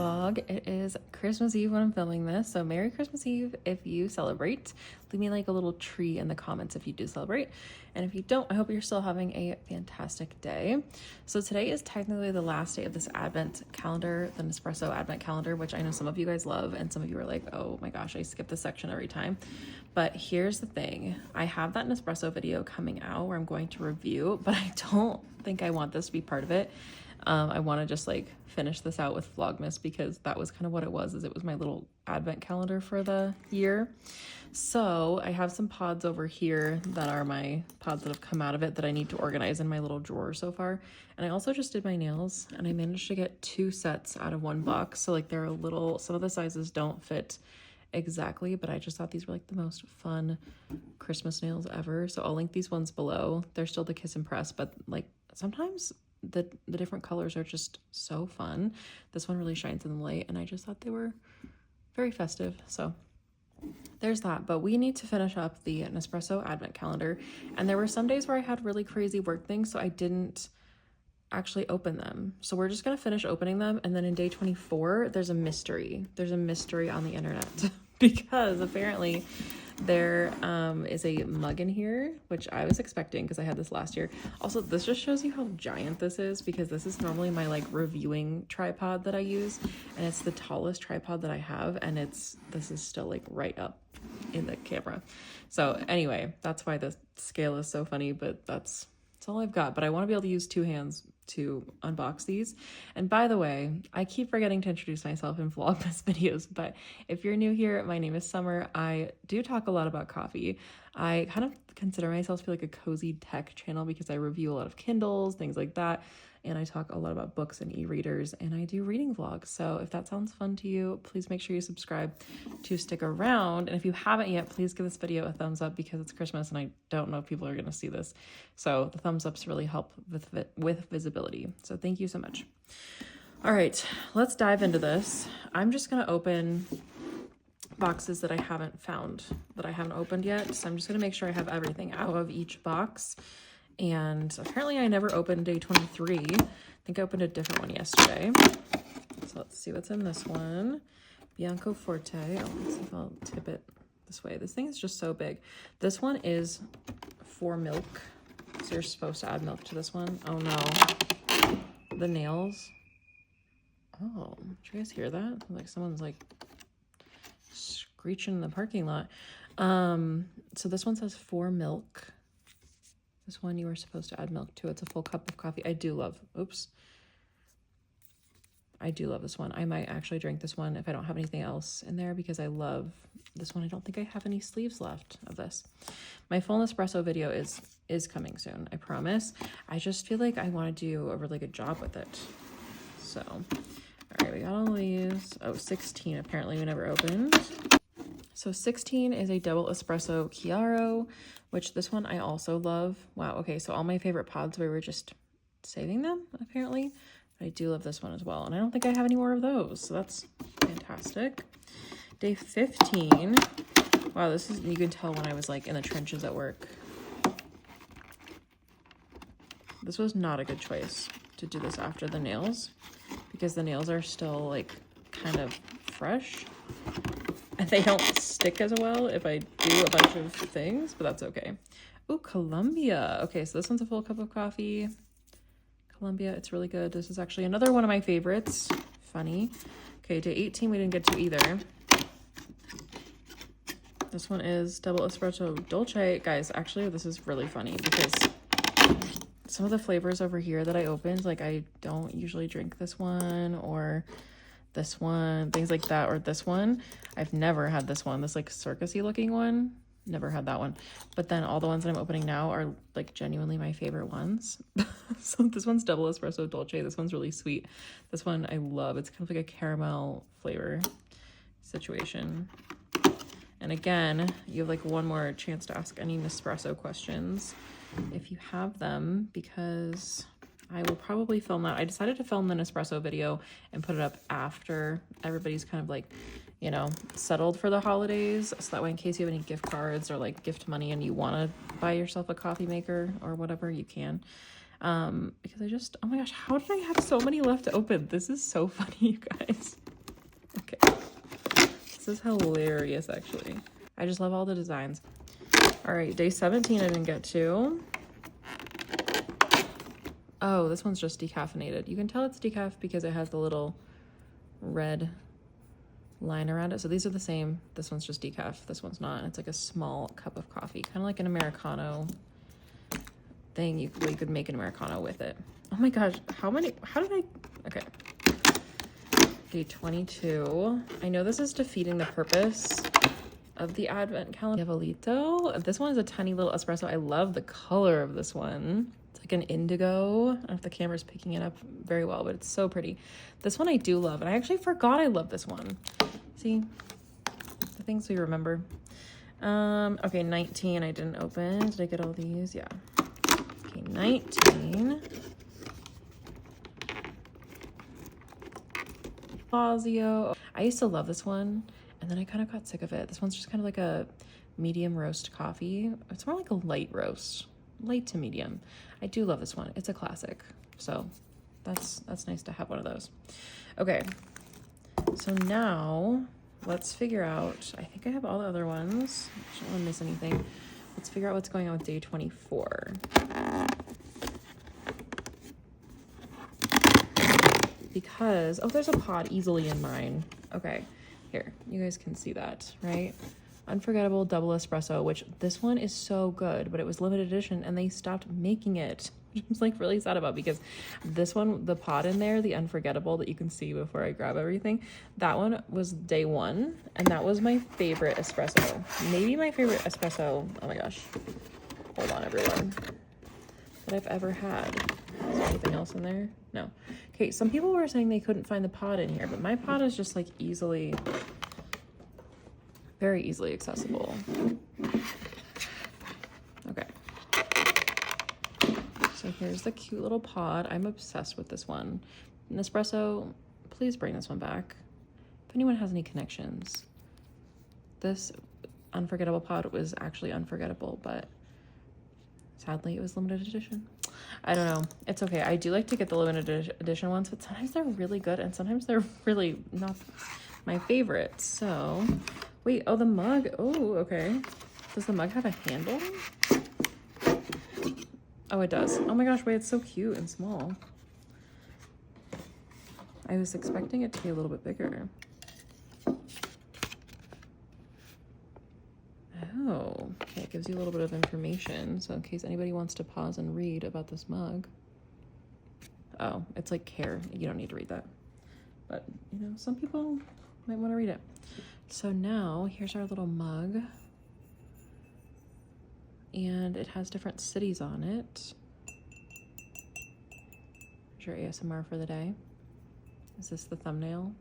vlog. It is Christmas Eve when I'm filming this, so Merry Christmas Eve if you celebrate. Leave me like a little tree in the comments if you do celebrate, and if you don't, I hope you're still having a fantastic day. So today is technically the last day of this advent calendar, the Nespresso advent calendar, which I know some of you guys love and some of you are like, oh my gosh, I skip this section every time. But here's the thing, I have that Nespresso video coming out where I'm going to review, but I don't think I want this to be part of it. I want to just like finish this out with vlogmas because that was kind of what it was, is it was my little advent calendar for the year. So I have some pods over here that are my pods that have come out of it that I need to organize in my little drawer so far. And I also just did my nails and I managed to get 2 sets out of 1 box. So like they're a little, some of the sizes don't fit exactly, but I just thought these were like the most fun Christmas nails ever. So I'll link these ones below. They're still the Kiss and Press, but like sometimes the different colors are just so fun. This one really shines in the light and I just thought they were very festive. So there's that. But we need to finish up the Nespresso advent calendar, and there were some days where I had really crazy work things, so I didn't actually open them. So we're just gonna finish opening them, and then in day 24 there's a mystery on the internet because apparently there is a mug in here, which I was expecting because I had this last year. Also, this just shows you how giant this is because this is normally my like reviewing tripod that I use, and it's the tallest tripod that I have, and this is still like right up in the camera. So anyway, that's why the scale is so funny, but that's all I've got. But I want to be able to use 2 hands to unbox these. And by the way, I keep forgetting to introduce myself in vlogmas videos, but if you're new here, my name is Summer. I do talk a lot about coffee. I kind of consider myself to be like a cozy tech channel because I review a lot of Kindles, things like that. And I talk a lot about books and e-readers, and I do reading vlogs. So if that sounds fun to you, please make sure you subscribe to stick around. And if you haven't yet, please give this video a thumbs up because it's Christmas and I don't know if people are going to see this. So the thumbs ups really help with visibility. So thank you so much. All right, let's dive into this. I'm just going to open boxes that I haven't opened yet. So I'm just going to make sure I have everything out of each box. And apparently I never opened day 23. I think I opened a different one yesterday. So let's see what's in this one. Bianco Forte. Oh, let's see if I'll tip it this way. This thing is just so big. This one is for milk. So you're supposed to add milk to this one. Oh no. The nails. Oh, did you guys hear that? Like someone's like screeching in the parking lot. So this one says for milk. This one you are supposed to add milk to. It's a full cup of coffee. I do love this one. I might actually drink this one if I don't have anything else in there because I love this one. I don't think I have any sleeves left of this. My full Nespresso video is coming soon, I promise. I just feel like I want to do a really good job with it. So, all right, we got all these. Oh, 16 apparently we never opened. So 16 is a double espresso Chiaro, which this one I also love. Wow, okay, so all my favorite pods, we were just saving them, apparently. But I do love this one as well, and I don't think I have any more of those, so that's fantastic. Day 15. Wow, this is, you can tell when I was like in the trenches at work. This was not a good choice to do this after the nails, because the nails are still like kind of fresh. And they don't stick as well if I do a bunch of things, but that's okay. Oh, Columbia. Okay, so this one's a full cup of coffee. Columbia, it's really good. This is actually another one of my favorites. Funny. Okay, day 18 we didn't get to either. This one is double espresso dolce. Guys, actually this is really funny because some of the flavors over here that I opened, like I don't usually drink this one or this one, things like that, or this one. I've never had this one, this like circusy looking one. Never had that one. But then all the ones that I'm opening now are like genuinely my favorite ones. So this one's double espresso dolce. This one's really sweet. This one I love. It's kind of like a caramel flavor situation. And again, you have like one more chance to ask any Nespresso questions if you have them, because I will probably film that. I decided to film the Nespresso video and put it up after everybody's kind of like, you know, settled for the holidays. So that way in case you have any gift cards or like gift money and you want to buy yourself a coffee maker or whatever, you can. Because I just, oh my gosh, how did I have so many left to open? This is so funny, you guys. is hilarious, actually. I just love all the designs. All right, day 17 I didn't get to. Oh, this one's just decaffeinated. You can tell it's decaf because it has the little red line around it. So these are the same. This one's just decaf. This one's not. It's like a small cup of coffee, kind of like an Americano thing. You could make an Americano with it. Oh my gosh, how did I, okay. Day 22. I know this is defeating the purpose of the advent calendar. Diabolito. This one is a tiny little espresso. I love the color of this one. It's like an indigo. I don't know if the camera's picking it up very well, but it's so pretty. This one I do love, and I actually forgot I love this one. See, the things we remember. Okay, 19 I didn't open. Did I get all these? Yeah. Okay, 19. Fazio. I used to love this one, and then I kind of got sick of it. This one's just kind of like a medium roast coffee. It's more like a light roast, light to medium. I do love this one. It's a classic, so that's nice to have one of those. Okay, so now let's figure out, I think I have all the other ones. I don't want to miss anything. Let's figure out what's going on with day 24. Because, oh, there's a pod easily in mine. Okay, here, you guys can see that, right? Unforgettable double espresso, which this one is so good, but it was limited edition and they stopped making it, which I'm like really sad about, because this one, the pod in there, the unforgettable that you can see before I grab everything, that one was day 1, and that was my favorite espresso. Maybe my favorite espresso, oh my gosh, hold on everyone, that I've ever had. Is there anything else in there? No. Okay, some people were saying they couldn't find the pod in here, but my pod is just like easily, very easily accessible. Okay. So here's the cute little pod. I'm obsessed with this one. Nespresso, please bring this one back. If anyone has any connections. This unforgettable pod was actually unforgettable, but sadly it was limited edition. I don't know. It's okay. I do like to get the limited edition ones, but sometimes they're really good and sometimes they're really not my favorite. So, wait, oh, the mug. Oh, okay. Does the mug have a handle? Oh, it does. Oh my gosh, wait, it's so cute and small. I was expecting it to be a little bit bigger. Oh, okay, it gives you a little bit of information. So in case anybody wants to pause and read about this mug. Oh, it's like care. You don't need to read that. But, you know, some people might want to read it. So now, here's our little mug. And it has different cities on it. Here's your ASMR for the day. Is this the thumbnail?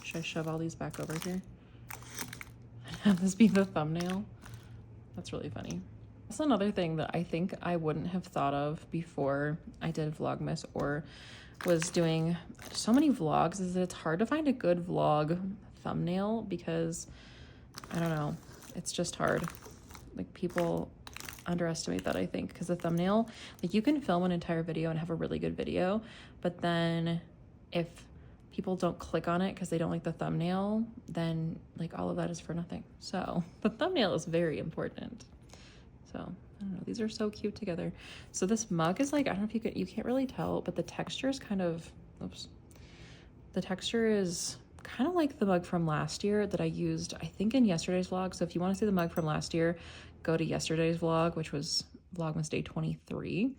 Should I shove all these back over here? Have this be the thumbnail? That's really funny. That's another thing that I think I wouldn't have thought of before I did Vlogmas or was doing so many vlogs, is that it's hard to find a good vlog thumbnail because, I don't know, it's just hard. Like, people underestimate that, I think, because the thumbnail, like, you can film an entire video and have a really good video, but then if people don't click on it because they don't like the thumbnail, then like all of that is for nothing. So the thumbnail is very important. So I don't know, these are so cute together. So this mug is like, I don't know if you can't really tell, but the texture is kind of, oops. The texture is kind of like the mug from last year that I used, I think, in yesterday's vlog. So if you want to see the mug from last year, go to yesterday's vlog, which was Vlogmas Day 23.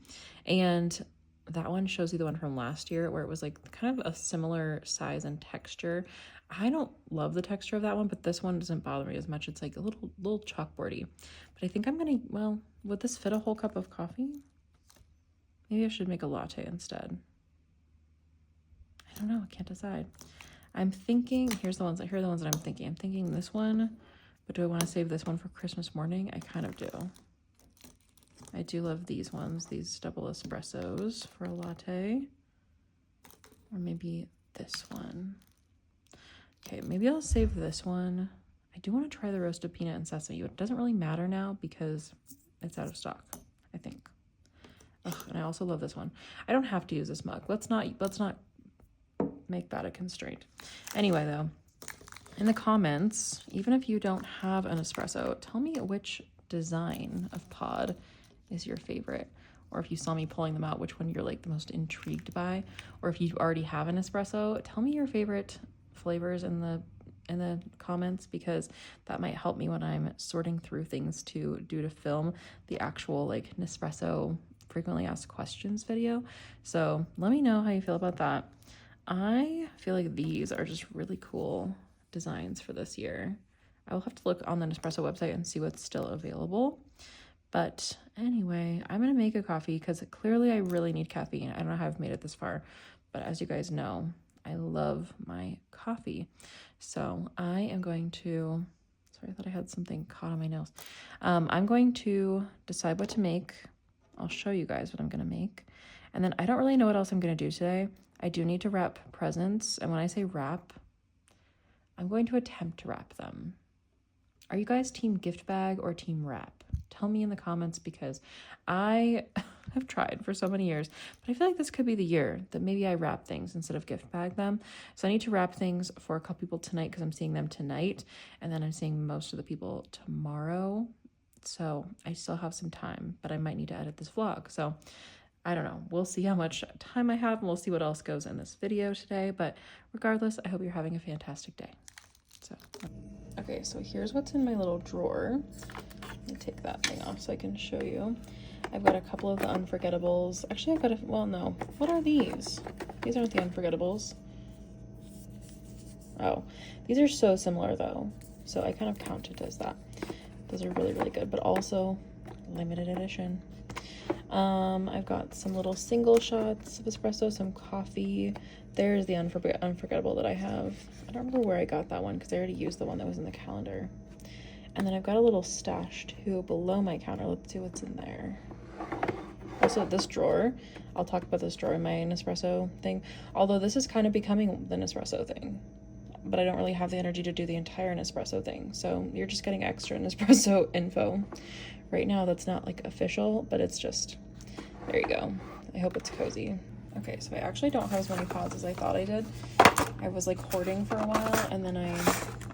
And that one shows you the one from last year where it was like kind of a similar size and texture. I don't love the texture of that one, but this one doesn't bother me as much. It's like a little chalkboardy. But I think I'm gonna, well, would this fit a whole cup of coffee? Maybe I should make a latte instead. I don't know, I can't decide. I'm thinking, here are the ones that I'm thinking. I'm thinking this one, but do I want to save this one for Christmas morning? I kind of do. I do love these ones, these double espressos for a latte. Or maybe this one. Okay, maybe I'll save this one. I do want to try the roasted peanut and sesame. It doesn't really matter now because it's out of stock, I think. Ugh, and I also love this one. I don't have to use this mug. Let's not make that a constraint. Anyway, though, in the comments, even if you don't have an espresso, tell me which design of pod is your favorite. Or if you saw me pulling them out, which one you're like the most intrigued by. Or if you already have an espresso, tell me your favorite flavors in the comments, because that might help me when I'm sorting through things to do to film the actual like Nespresso frequently asked questions video. So let me know how you feel about that. I feel like these are just really cool designs for this year. I will have to look on the Nespresso website and see what's still available. But anyway, I'm gonna make a coffee because clearly I really need caffeine. I don't know how I've made it this far, but as you guys know, I love my coffee. So I am going to, sorry, I thought I had something caught on my nails. I'm going to decide what to make. I'll show you guys what I'm gonna make. And then I don't really know what else I'm gonna do today. I do need to wrap presents. And when I say wrap, I'm going to attempt to wrap them. Are you guys team gift bag or team wrap? Tell me in the comments, because I have tried for so many years, but I feel like this could be the year that maybe I wrap things instead of gift bag them. So I need to wrap things for a couple people tonight because I'm seeing them tonight, and then I'm seeing most of the people tomorrow. So I still have some time, but I might need to edit this vlog. So I don't know. We'll see how much time I have, and we'll see what else goes in this video today. But regardless, I hope you're having a fantastic day. So, okay, so here's what's in my little drawer. Let me take that thing off so I can show you. I've got a couple of the unforgettables. Actually, I've got a, well, no. What are these? These aren't the unforgettables. Oh, these are so similar though. So I kind of count it as that. Those are really, really good, but also limited edition. I've got some little single shots of espresso, some coffee. There's the unforgettable that I have. I don't remember where I got that one because I already used the one that was in the calendar. And then I've got a little stash too below my counter. Let's see what's in there. Also, this drawer, I'll talk about this drawer in my Nespresso thing. Although this is kind of becoming the Nespresso thing, but I don't really have the energy to do the entire Nespresso thing. So you're just getting extra Nespresso info. Right now, that's not like official, but it's just, there you go. I hope it's cozy. Okay, so I actually don't have as many pods as I thought I did. I was like hoarding for a while, and then I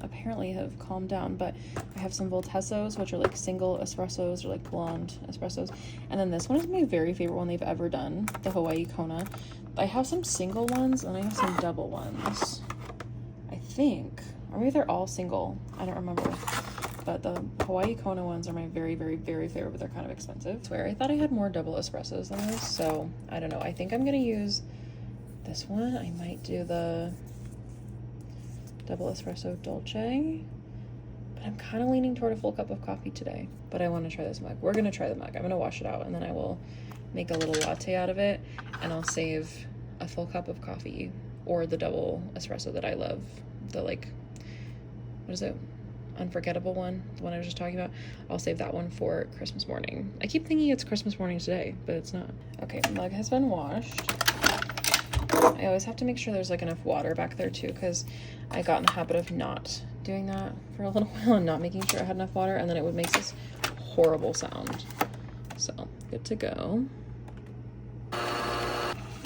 apparently have calmed down, but I have some Voltessos, which are like single espressos or like blonde espressos. And then this one is my very favorite one they've ever done, the Hawaii Kona. I have some single ones and I have some double ones, I think. Or maybe they're all single. I don't remember. But the Hawaii Kona ones are my very, very, very favorite, but they're kind of expensive. I swear, I thought I had more double espressos than this, so I don't know. I think I'm gonna use this one. I might do the double espresso dolce, but I'm kind of leaning toward a full cup of coffee today. But I want to try this mug. We're gonna try the mug. I'm gonna wash it out, and then I will make a little latte out of it, and I'll save a full cup of coffee or the double espresso that I love. The like, what is it? Unforgettable one, the one I was just talking about. I'll save that one for Christmas morning. I keep thinking it's Christmas morning today, but it's not. Okay, the mug has been washed. I always have to make sure there's like enough water back there too, because I got in the habit of not doing that for a little while and not making sure I had enough water, and then it would make this horrible sound. So good to go.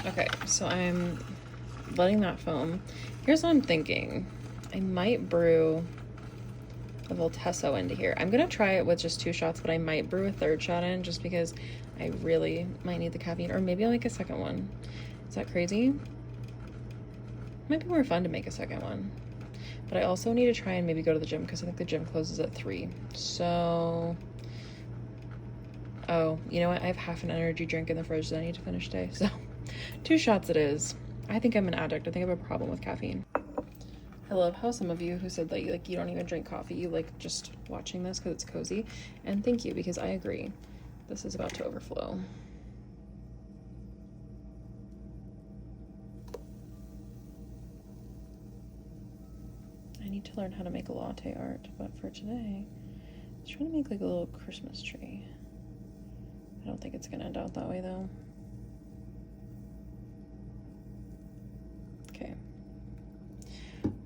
Okay, so I'm letting that foam. Here's what I'm thinking. I might brew a Voltesso into here. I'm gonna try it with just 2 shots, but I might brew a 3rd shot in just because I really might need the caffeine, or maybe I'll make a 2nd one. Is that crazy? Might be more fun to make a 2nd one. But I also need to try and maybe go to the gym because I think the gym closes at 3. So, oh, you know what? I have half an energy drink in the fridge that I need to finish today. So 2 shots it is. I think I'm an addict. I think I have a problem with caffeine. I love how some of you who said that you don't even drink coffee, you like just watching this because it's cozy. And thank you, because I agree. This is about to overflow. I need to learn how to make a latte art, but for today, I was trying to make like a little Christmas tree. I don't think it's gonna end out that way though. Okay.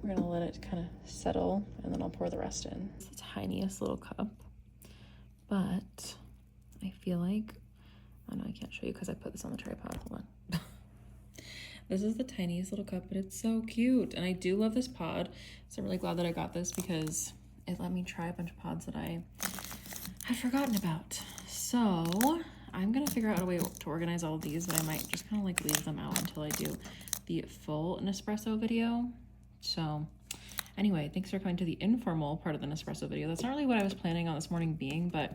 We're gonna let it kind of settle, and then I'll pour the rest in. It's the tiniest little cup, but I feel like, oh no, I can't show you because I put this on the tripod. Hold on. This is the tiniest little cup, but it's so cute. And I do love this pod. So I'm really glad that I got this because it let me try a bunch of pods that I had forgotten about. So I'm gonna figure out a way to organize all of these, but I might just kind of like leave them out until I do the full Nespresso video. So anyway, thanks for coming to the informal part of the Nespresso video. That's not really what I was planning on this morning being, but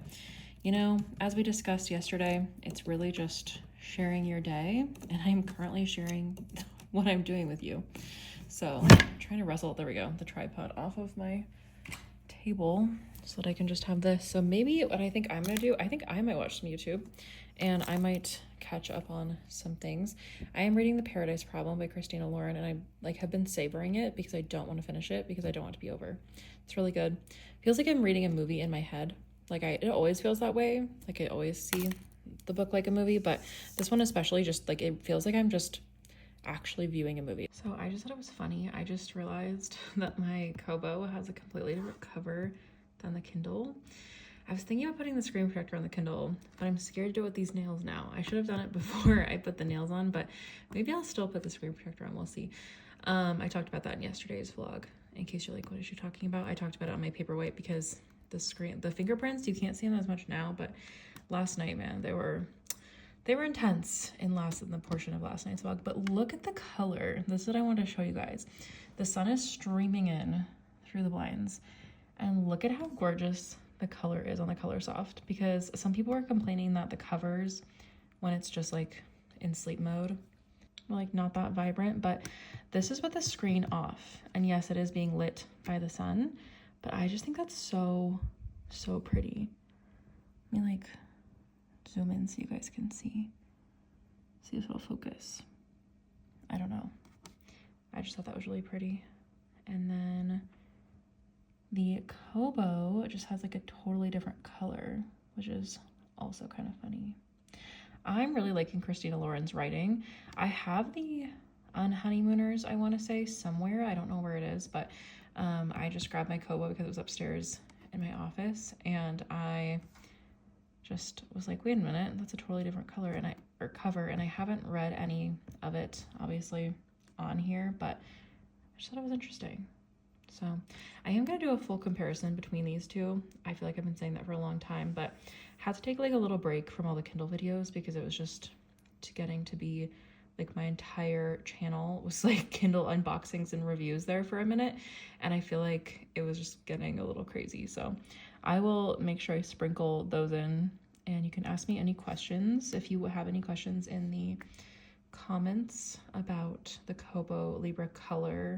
you know, as we discussed yesterday, it's really just sharing your day, and I'm currently sharing what I'm doing with you. So I'm trying to wrestle, there we go, the tripod off of my table so that I can just have this. So maybe what I think I'm gonna do, I think I might watch some YouTube and I might catch up on some things. I am reading The Paradise Problem by Christina Lauren, and I like have been savoring it because I don't want to finish it because I don't want it to be over. It's really good. Feels like I'm reading a movie in my head. Like it always feels that way. Like I always see the book like a movie, but this one especially, just like it feels like I'm just actually viewing a movie. So I just thought it was funny. I just realized that my Kobo has a completely different cover than the Kindle. I was thinking about putting the screen protector on the Kindle, but I'm scared to do it with these nails now. I should have done it before I put the nails on, but maybe I'll still put the screen protector on. We'll see. I talked about that in yesterday's vlog. In case you're like, what is she talking about? I talked about it on my Paperwhite because the fingerprints, you can't see them as much now, but last night, man, they were intense in the portion of last night's vlog. But look at the color. This is what I wanted to show you guys. The sun is streaming in through the blinds, and look at how gorgeous the color is on the Colorsoft, because some people are complaining that the covers, when it's just like in sleep mode, are like not that vibrant, but this is with the screen off, and yes, it is being lit by the sun, but I just think that's so pretty. Let me like zoom in so you guys can see if it'll focus. I don't know, I just thought that was really pretty. And then the Kobo just has like a totally different color, which is also kind of funny. I'm really liking Christina Lauren's writing. I have the Unhoneymooners, I want to say, somewhere. I don't know where it is, but I just grabbed my Kobo because it was upstairs in my office, and I just was like, wait a minute, that's a totally different color or cover, and I haven't read any of it obviously on here, but I just thought it was interesting. So I am going to do a full comparison between these two. I feel like I've been saying that for a long time, but had to take like a little break from all the Kindle videos because it was just getting to be like my entire channel was like Kindle unboxings and reviews there for a minute. And I feel like it was just getting a little crazy. So I will make sure I sprinkle those in, and you can ask me any questions if you have any questions in the comments about the Kobo Libra color.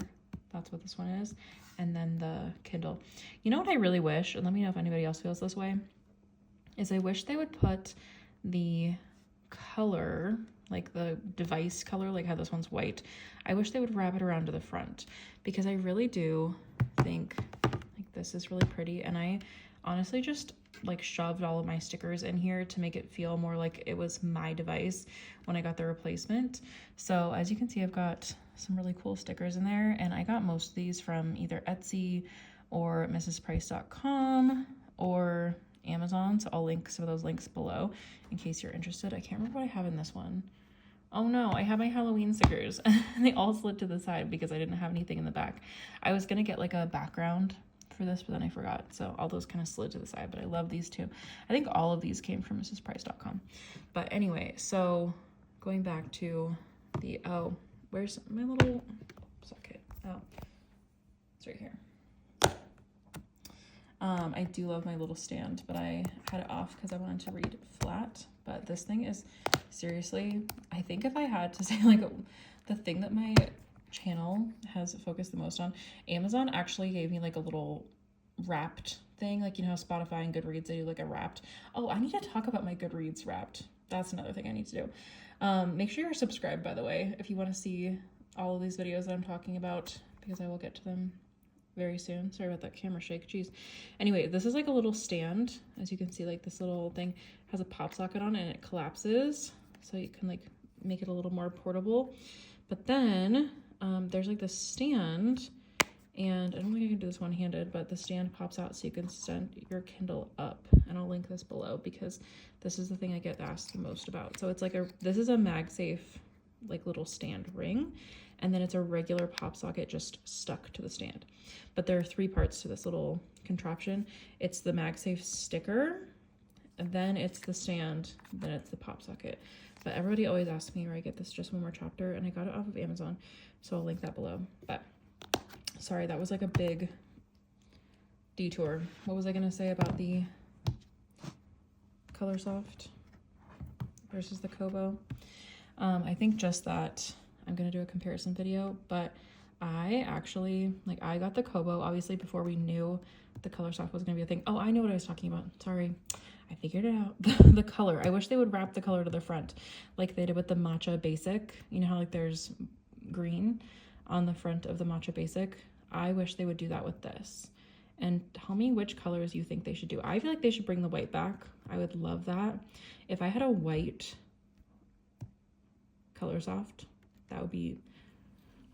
That's what this one is. And then the Kindle. You know what I really wish, and let me know if anybody else feels this way, is I wish they would put the color, like the device color, like how this one's white. I wish they would wrap it around to the front, because I really do think like this is really pretty. And I honestly just like shoved all of my stickers in here to make it feel more like it was my device when I got the replacement. So as you can see, I've got some really cool stickers in there, and I got most of these from either Etsy or mrsprice.com or Amazon, so I'll link some of those links below in case you're interested. I can't remember what I have in this one. Oh no, I have my Halloween stickers. They all slid to the side because I didn't have anything in the back. I was gonna get like a background for this, but then I forgot, so all those kind of slid to the side. But I love these two. I think all of these came from mrsprice.com. But anyway, so going back to the, oh, where's my little socket? Oh, it's right here. I do love my little stand, but I had it off because I wanted to read flat. But this thing is seriously, I think if I had to say like the thing that my channel has focused the most on, Amazon actually gave me like a little wrapped thing, like you know how Spotify and Goodreads, they do like a wrapped. Oh, I need to talk about my Goodreads wrapped. That's another thing I need to do. Make sure you're subscribed, by the way, if you want to see all of these videos that I'm talking about, because I will get to them very soon. Sorry about that camera shake. Jeez. Anyway, this is like a little stand. As you can see, like this little thing has a pop socket on it and it collapses. So you can like make it a little more portable. But then there's like this stand, and I don't think I can do this one-handed, but the stand pops out so you can stand your Kindle up. And I'll link this below because this is the thing I get asked the most about. So it's like this is a MagSafe like little stand ring, and then it's a regular pop socket just stuck to the stand. But there are 3 parts to this little contraption. It's the MagSafe sticker, and then it's the stand, then it's the pop socket. But everybody always asks me where I get this Just One More Chapter, and I got it off of Amazon, so I'll link that below. But sorry, that was like a big detour. What was I gonna say about the Colorsoft versus the Kobo? I think just that I'm gonna do a comparison video, but I actually, like, I got the Kobo obviously before we knew the Colorsoft was gonna be a thing. Oh, I know what I was talking about. Sorry, I figured it out. The color. I wish they would wrap the color to the front like they did with the Matcha Basic. You know how like there's green on the front of the Matcha Basic? I wish they would do that with this. And tell me which colors you think they should do. I feel like they should bring the white back. I would love that. If I had a white Colorsoft, that would be,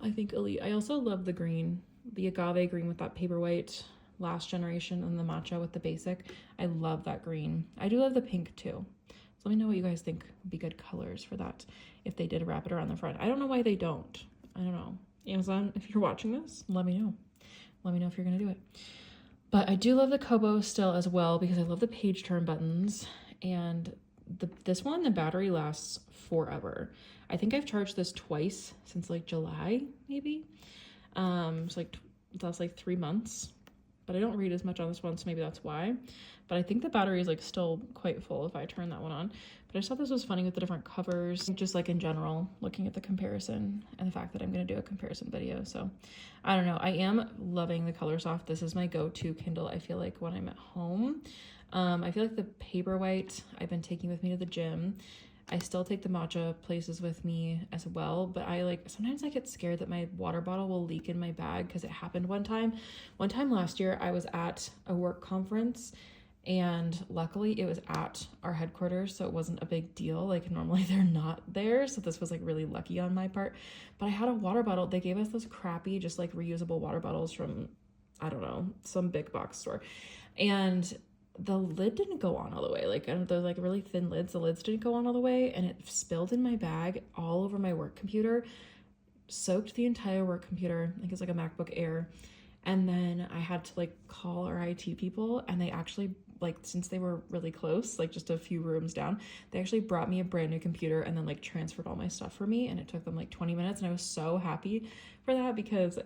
I think, elite. I also love the green, the agave green with that Paperwhite last generation, and the matcha with the basic. I love that green. I do love the pink too. So let me know what you guys think would be good colors for that if they did wrap it around the front. I don't know why they don't. I don't know. Amazon, if you're watching this, let me know. Let me know if you're gonna do it. But I do love the Kobo still as well because I love the page turn buttons, and this one, the battery lasts forever. I think I've charged this twice since like July, maybe. It's like it lasts like 3 months, but I don't read as much on this one, so maybe that's why. But I think the battery is like still quite full if I turn that one on. But I just thought this was funny with the different covers, just like in general, looking at the comparison and the fact that I'm going to do a comparison video. So I don't know. I am loving the Colorsoft. This is my go-to Kindle, I feel like, when I'm at home. I feel like the Paperwhite I've been taking with me to the gym. I still take the matcha places with me as well, but sometimes I get scared that my water bottle will leak in my bag because it happened one time. One time last year, I was at a work conference, and luckily it was at our headquarters, so it wasn't a big deal. Like normally they're not there, so this was like really lucky on my part. But I had a water bottle. They gave us those crappy, just like reusable water bottles from, I don't know, some big box store, and the lid didn't go on all the way. Like, and they're like really thin lids. The lids didn't go on all the way, and it spilled in my bag all over my work computer, soaked the entire work computer. I think it's like a MacBook Air. And then I had to like call our IT people, and they actually, like, since they were really close, like just a few rooms down, they actually brought me a brand new computer and then like transferred all my stuff for me. And it took them like 20 minutes. And I was so happy for that, because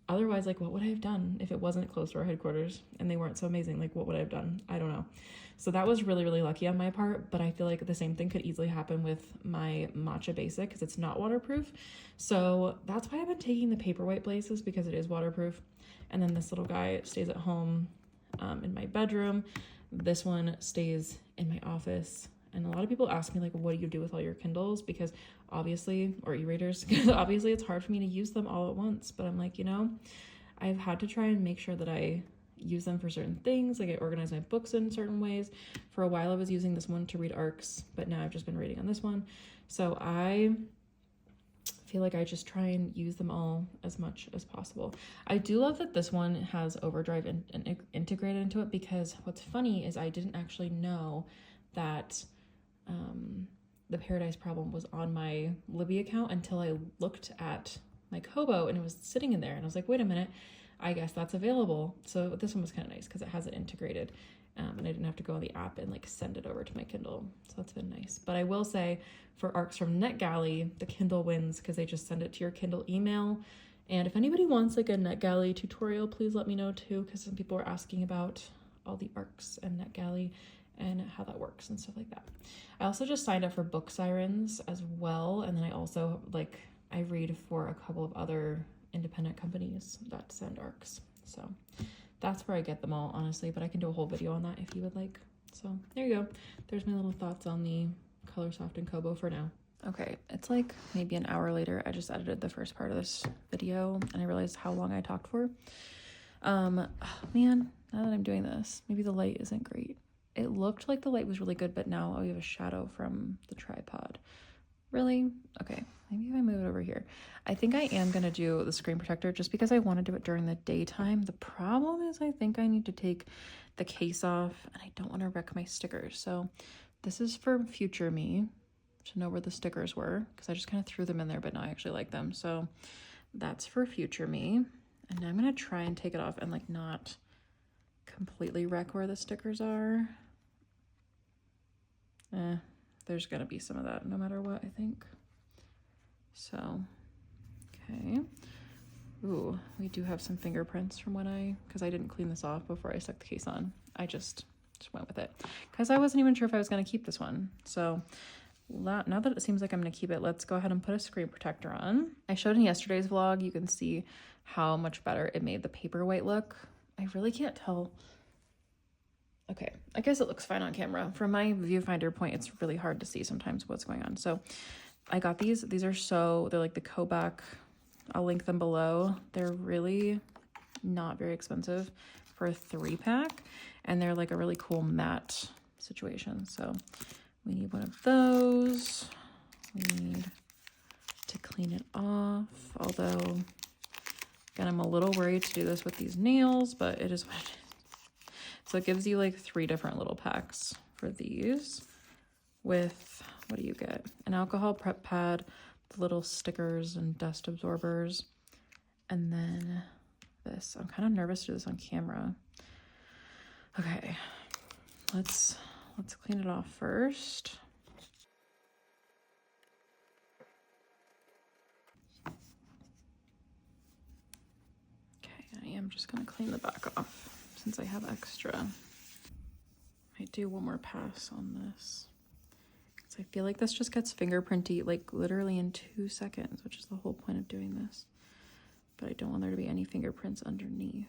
otherwise, like, what would I have done if it wasn't close to our headquarters and they weren't so amazing? Like, what would I have done? I don't know. So that was really, really lucky on my part, but I feel like the same thing could easily happen with my Matcha Basic because it's not waterproof. So that's why I've been taking the Paperwhite places, because it is waterproof. And then this little guy stays at home in my bedroom. This one stays in my office. And a lot of people ask me, like, what do you do with all your Kindles? Because obviously, or e-readers, because obviously it's hard for me to use them all at once. But I'm like, you know, I've had to try and make sure that I use them for certain things. Like, I organize my books in certain ways. For a while, I was using this one to read ARCs, but now I've just been reading on this one. So I feel like I just try and use them all as much as possible. I do love that this one has Overdrive integrated into it, because what's funny is I didn't actually know that the Paradise Problem was on my Libby account until I looked at my Kobo and it was sitting in there, and I was like, wait a minute, I guess that's available. So this one was kind of nice because it has it integrated, and I didn't have to go on the app and like send it over to my Kindle. So that's been nice. But I will say, for ARCs from NetGalley, the Kindle wins because they just send it to your Kindle email. And if anybody wants like a NetGalley tutorial, please let me know too, because some people are asking about all the ARCs and NetGalley and how that works and stuff like that. I also just signed up for Book Sirens as well, and then I also I read for a couple of other independent companies that send ARCs. So that's where I get them all, honestly, but I can do a whole video on that if you would like. So there you go. There's my little thoughts on the Colorsoft and Kobo for now. Okay, it's like maybe an hour later. I just edited the first part of this video and I realized how long I talked for. Oh man, now that I'm doing this, maybe the light isn't great. It looked like the light was really good, but now we have a shadow from the tripod. Really? Okay, maybe if I move it over here. I think I am gonna do the screen protector just because I want to do it during the daytime. The problem is I think I need to take the case off and I don't want to wreck my stickers. So this is for future me. to know where the stickers were, because I just kind of threw them in there, but now I actually like them. So that's for future me. And now I'm gonna try and take it off and like not completely wreck where the stickers are. There's gonna be some of that no matter what, I think. So, okay. Ooh, we do have some fingerprints from when because I didn't clean this off before I stuck the case on. I just went with it because I wasn't even sure if I was gonna keep this one. So now that it seems like I'm gonna keep it, let's go ahead and put a screen protector on. I showed in yesterday's vlog, you can see how much better it made the Paperwhite look. I really can't tell. Okay, I guess it looks fine on camera. From my viewfinder point, it's really hard to see sometimes what's going on. So I got these. These are they're like the Kobo. I'll link them below. They're really not very expensive for a 3-pack, and they're like a really cool matte situation. So we need one of those. We need to clean it off, although again, I'm a little worried to do this with these nails, but it is what it is. So it gives you like 3 different little packs for these with, what do you get? An alcohol prep pad, the little stickers and dust absorbers, and then this. I'm kind of nervous to do this on camera. Okay, let's clean it off first. Okay, I am just gonna clean the back off since I have extra. Might do one more pass on this. So I feel like this just gets fingerprinty like literally in 2 seconds, which is the whole point of doing this. But I don't want there to be any fingerprints underneath.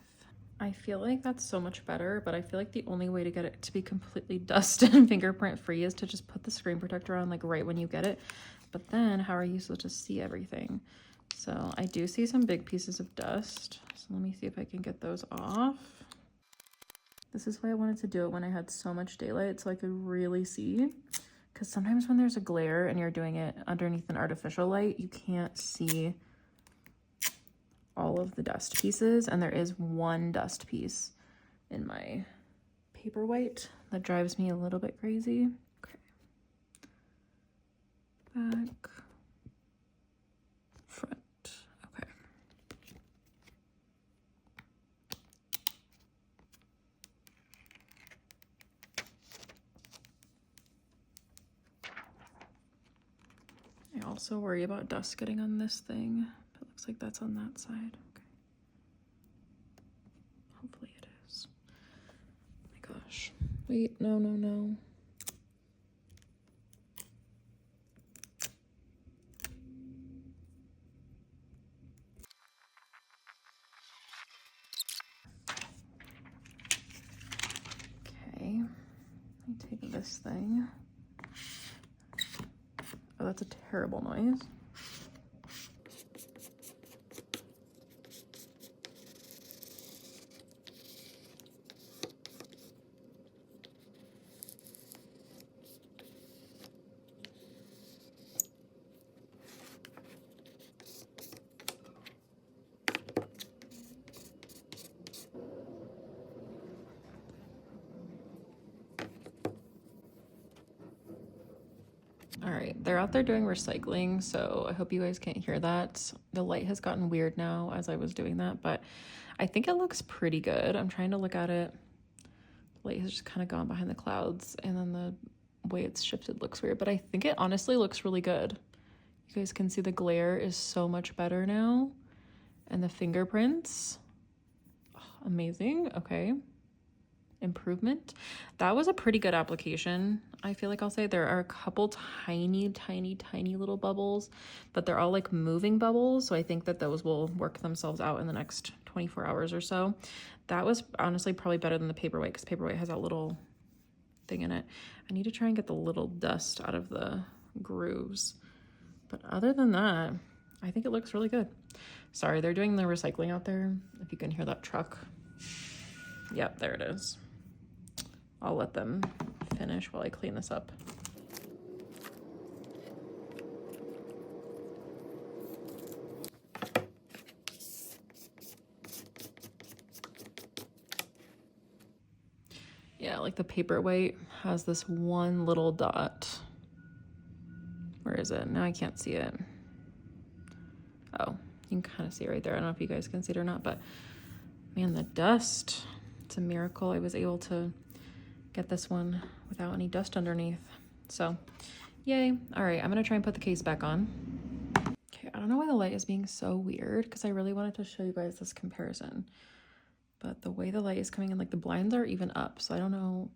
I feel like that's so much better, but I feel like the only way to get it to be completely dust and fingerprint free is to just put the screen protector on like right when you get it. But then how are you supposed to see everything? So I do see some big pieces of dust. So let me see if I can get those off. This is why I wanted to do it when I had so much daylight so I could really see. Because sometimes when there's a glare and you're doing it underneath an artificial light, you can't see all of the dust pieces. And there is one dust piece in my Paperwhite that drives me a little bit crazy. Okay. Back. Front. Okay. I also worry about dust getting on this thing. It looks like that's on that side. Okay. Hopefully it is. Oh my gosh. Wait, no. Okay. Let me take this thing. Oh, that's a terrible noise. All right, they're out there doing recycling, so I hope you guys can't hear that. The light has gotten weird now as I was doing that, but I think it looks pretty good. I'm trying to look at it. The light has just kind of gone behind the clouds, and then the way it's shifted looks weird, but I think it honestly looks really good. You guys can see the glare is so much better now, and the fingerprints, oh, amazing. Okay. Improvement. That was a pretty good application. I feel like I'll say there are a couple tiny little bubbles, but they're all like moving bubbles. So I think that those will work themselves out in the next 24 hours or so. That was honestly probably better than the Paperwhite because Paperwhite has that little thing in it. I need to try and get the little dust out of the grooves. But other than that, I think it looks really good. Sorry, they're doing the recycling out there. If you can hear that truck. Yep, there it is. I'll let them finish while I clean this up. Yeah, like the Paperwhite has this one little dot Where is it? Now I can't see it. Oh, you can kind of see it right there. I don't know if you guys can see it or not, but man, the dust. It's a miracle I was able to get this one without any dust underneath. So, yay. All right, I'm gonna try and put the case back on. Okay, I don't know why the light is being so weird because I really wanted to show you guys this comparison. But the way the light is coming in, like the blinds are even up, so I don't know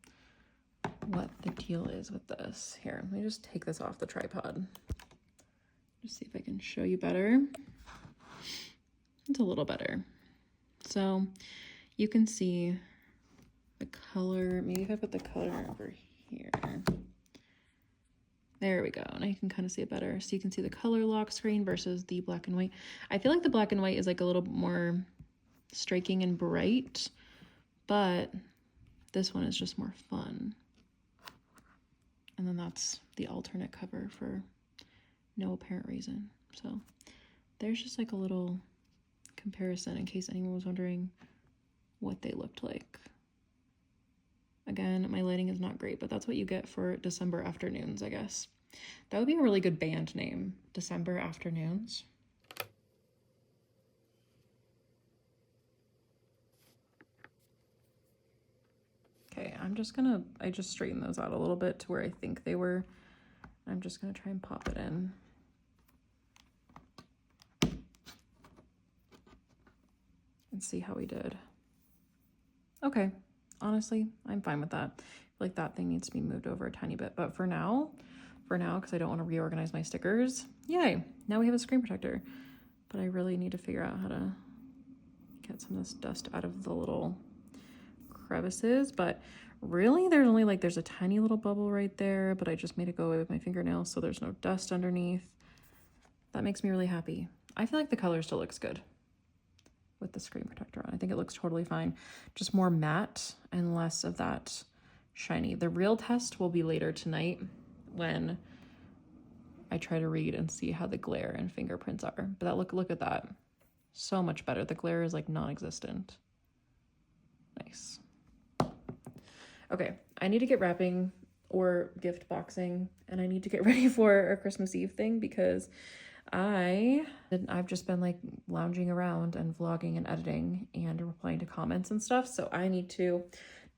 what the deal is with this. Here, let me just take this off the tripod. Just see if I can show you better. It's a little better. So you can see the color. Maybe if I put the color over here. There we go. Now you can kind of see it better. So you can see the color lock screen versus the black and white. I feel like the black and white is like a little more striking and bright, but this one is just more fun. And then that's the alternate cover for no apparent reason. So there's just like a little comparison in case anyone was wondering what they looked like. Again, my lighting is not great, but that's what you get for December afternoons, I guess. That would be a really good band name, December Afternoons. Okay, I just straightened those out a little bit to where I think they were. I'm just gonna try and pop it in. And see how we did. Okay, honestly, I'm fine with that. Like that thing needs to be moved over a tiny bit, but for now, because I don't want to reorganize my stickers, yay, now we have a screen protector. But I really need to figure out how to get some of this dust out of the little crevices. But really, there's a tiny little bubble right there, but I just made it go away with my fingernails, so there's no dust underneath. That makes me really happy. I feel like the color still looks good with the screen protector on. I think it looks totally fine. Just more matte and less of that shiny. The real test will be later tonight when I try to read and see how the glare and fingerprints are. But look at that. So much better. The glare is like non-existent. Nice. Okay, I need to get wrapping or gift boxing, and I need to get ready for our Christmas Eve thing because I've just been like lounging around and vlogging and editing and replying to comments and stuff. So I need to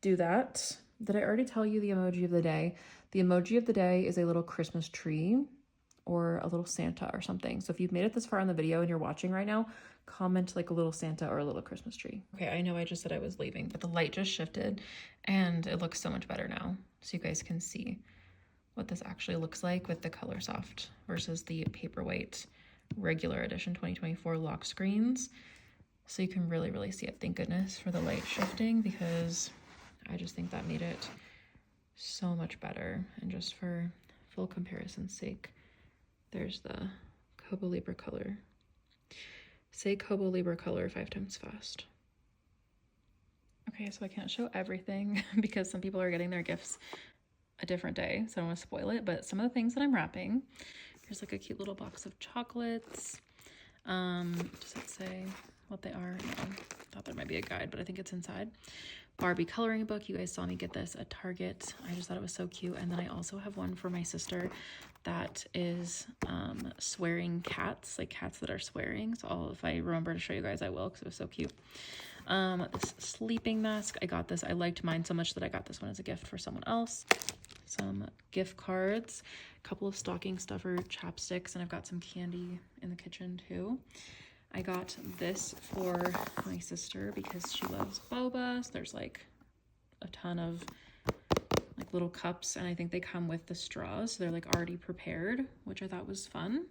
do that. Did I already tell you the emoji of the day? The emoji of the day is a little Christmas tree or a little Santa or something. So if you've made it this far in the video and you're watching right now, comment like a little Santa or a little Christmas tree. Okay, I know I just said I was leaving, but the light just shifted and it looks so much better now. So you guys can see what this actually looks like with the Colorsoft versus the Paperwhite regular edition 2024 lock screens. So you can really, really see it. Thank goodness for the light shifting because I just think that made it so much better. And just for full comparison's sake, there's the Kobo Libra color. Say Kobo Libra color 5 times fast. Okay, so I can't show everything because some people are getting their gifts a different day, so I don't want to spoil it, but some of the things that I'm wrapping, here's like a cute little box of chocolates. Does it say what they are? No, I thought there might be a guide, but I think it's inside. Barbie coloring book. You guys saw me get this at Target. I just thought it was so cute. And then I also have one for my sister that is swearing cats, like cats that are swearing. So if I remember to show you guys, I will, because it was so cute. This sleeping mask. I got this. I liked mine so much that I got this one as a gift for someone else. Some gift cards, a couple of stocking stuffer chapsticks, and I've got some candy in the kitchen too. I got this for my sister because she loves boba. So there's like a ton of like little cups, and I think they come with the straws, so they're like already prepared, which I thought was fun.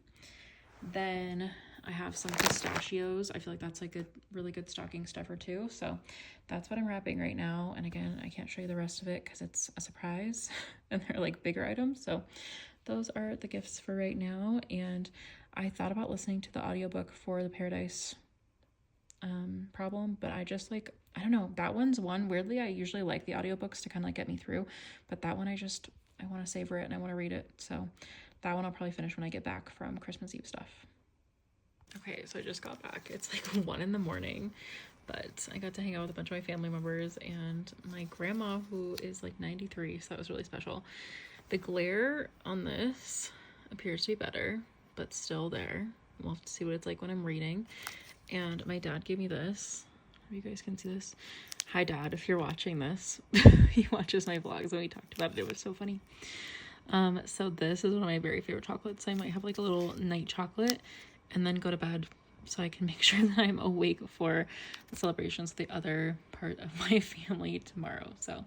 Then I have some pistachios. I feel like that's like a really good stocking stuffer too. So that's what I'm wrapping right now. And again, I can't show you the rest of it because it's a surprise and they're like bigger items. So those are the gifts for right now. And I thought about listening to the audiobook for the Paradise problem, but I just like, I don't know, that one's one. Weirdly, I usually like the audiobooks to kind of like get me through, but that one I want to savor it and I want to read it. So that one I'll probably finish when I get back from Christmas Eve stuff. Okay, so I just got back. It's like 1 in the morning, but I got to hang out with a bunch of my family members and my grandma, who is like 93, so that was really special. The glare on this, appears to be better, but still there. We'll have to see what it's like when I'm reading. And my dad gave me this. You guys can see this. Hi, Dad, if you're watching this. He watches my vlogs and we talked about it. It was so funny. So this is one of my very favorite chocolates. I might have like a little night chocolate and then go to bed so I can make sure that I'm awake for the celebrations with the other part of my family tomorrow. So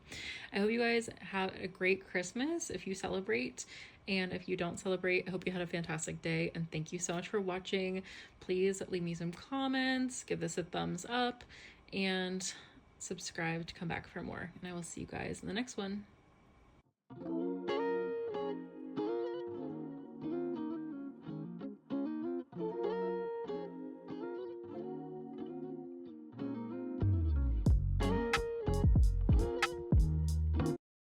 I hope you guys have a great Christmas if you celebrate. And if you don't celebrate, I hope you had a fantastic day. And thank you so much for watching. Please leave me some comments, give this a thumbs up, and subscribe to come back for more. And I will see you guys in the next one.